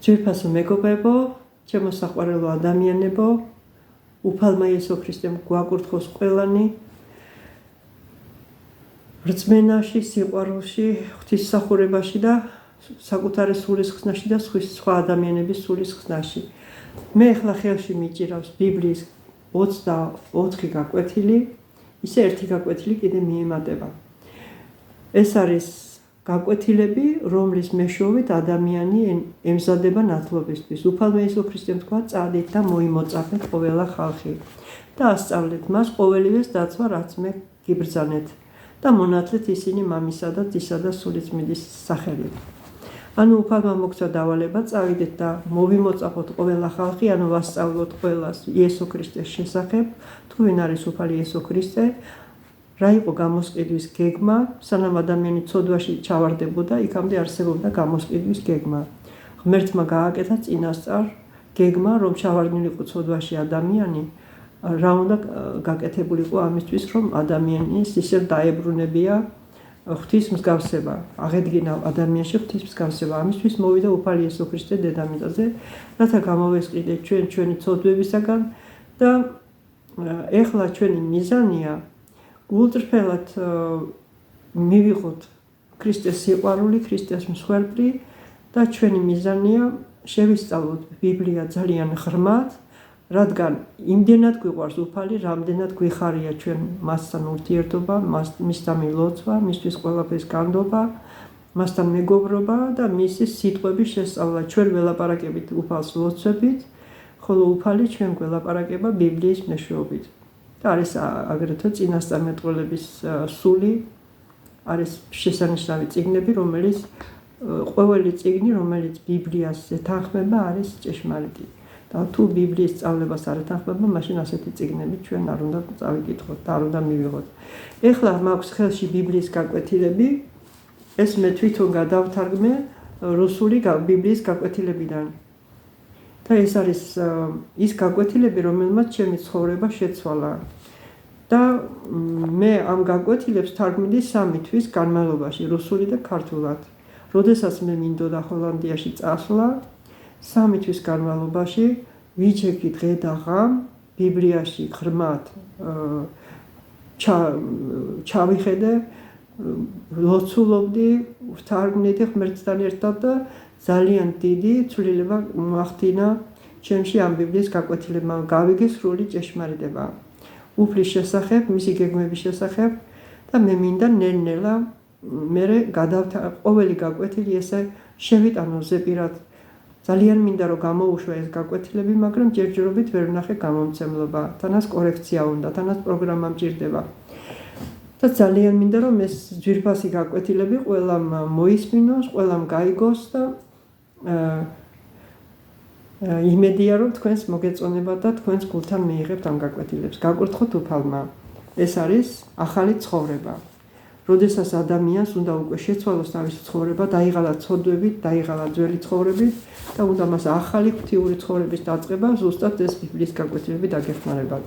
ძვირფასო მეგობრებო, ჩემო საყვარელო ადამიანებო, უფალმა იესო ქრისტემ გვაკურთხოს ყველანი რწმენაში, სიყვარულში, ღვთისმსახურებაში და საკუთარი სულის ხსნაში და სხვა ადამიანების სულის ხსნაში. მე ახლა ხელში მიჭირავს ბიბლიის 24 გაკვეთილი, ისე ერთი გაკვეთილი კიდე მიემატება. ეს არის გაკვეთილები, რომლის მეშვეობით ადამიანი ემზადება ნათლობისთვის. უფალმა იესო ქრისტემ თქვა, წადით და მოიმოწაფეთ ყველა ხალხი და ასწავლეთ მას ყოველივეს დაცვა, რაც მე გიბრძანეთ და მონათლეთ ისინი მამისა და ძისა და სულიწმიდის სახელით. ანუ უფალმა მოგცა დავალება, წავიდეთ და მოვიმოწაფოთ ყველა ხალხი, ანუ ვასწავლოთ ყველას იესო ქრისტეს შესახებ, თუ ვინ არის უფალი იესო ქრისტე, რა იყო გამოსყიდვის გეგმა, სანამ ადამიანი ცოდვაში ჩავარდებოდა, იქამდე არსებობდა გამოსყიდვის გეგმა. ღმერთმა გააკეთა წინასწარ გეგმა, რომ ჩავარდნილიყო ცოდვაში ადამიანი, რა უნდა გაკეთებულიყო ამისთვის, რომ ადამიანის ისევ დაებრუნებია ღვთის მსგავსება, აღედგინა ადამიანში ღვთის მსგავსება. ამისთვის მოვიდა უფალი იესო ქრისტე დედამიწაზე, რათა გამოვესყიდეთ ჩვენი ცოდვებისაგან და ეხლა ჩვენი მიზანია გულწრფელად მივიღოთ ქრისტეს სიყვარული, ქრისტეს მსხვერპლი და ჩვენი მიზანია შევისწავლოთ ბიბლია ძალიან ღრმად, რადგან იმდენად გვიყვარს უფალი, რამდენად გვიხარია ჩვენ მასთან ურთიერთობა, მისთან მილოცვა, მისთვის ყველაფრის განდობა, მასთან მეგობრობა და მისი სიტყვების შესწავლა. ჩვენ ველაპარაკებით უფალს ლოცვებით, ხოლო უფალი ჩვენ გველაპარაკება ბიბლიის მეშვეობით. არის აგრეთვე წინასწარმეტყველების სული, არის შესანიშნავი წიგნები, რომელიც ყოველი წიგნი, რომელიც ბიბლიას ეთანხმება, არის ჭეშმარიტი. და თუ ბიბლიის სწავლებას არ ეთანხმება, მაშინ ასეთი წიგნები ჩვენ არ უნდა წავიკითხოთ და არ უნდა მივიღოთ. ეხლა მაქვს ხელში ბიბლიის გაკვეთილები, ეს მე თვითონ გადავთარგმნე რუსული ბიბლიის გაკვეთილებიდან. და ეს არის ის გაკვეთილები, რომელმაც ჩემი ცხოვრება შეცვალა. და მე ამ გაკვეთილებს თარგმნიდი 3 თვის განმავლობაში, რუსული და ქართულად. როდესაც მე მინდოდა ჰოლანდიაში წასვლა, 3 თვის განმავლობაში ვიჩექი დღე და ღამ ბიბლიაში ღრმად ჩავიხედე, ლოცულობდი, ვთარგმნიდი ღმერთთან ერთად და ძალიან დიდი ცვლილება მოახდინა ჩემში ამ ბიბლიის გაკვეთილებამ. გავიგე სრული ჭეშმარიტება უფლის შესახებ, მისი გეგმების შესახებ და მე მინდა ნელ-ნელა მე ყოველი გაკვეთილი ესე შევიტანო ზეპირად. ძალიან მინდა რომ გამოუშვა ეს გაკვეთილები, მაგრამ ჯერჯერობით ვერ ვნახე გამომცემლობა. თანაც კორექცია უნდა, თანაც პროგრამა მჭირდება. და ძალიან მინდა რომ ეს ძვირფასი გაკვეთილები ყველამ მოისმინოს, ყველამ გაიგოს და იმედია რომ თქვენს მოგეწონება და თქვენს გულთან მიიღებთ ამ გაკვეთილებს. გაკურთხოთ უფალმა. ეს არის ახალი ცხოვრება. როდესაც ადამიანს უნდა უკვე შეცვალოს თავისი ცხოვრება, დაიღალა ცოდვებით, დაიღალა ძველი ცხოვრებით და უნდა მას ახალი ღვთიური ცხოვრების დაწყება, ზუსტად ეს ბიბლიის გაკვეთილები დაგეხმარებათ.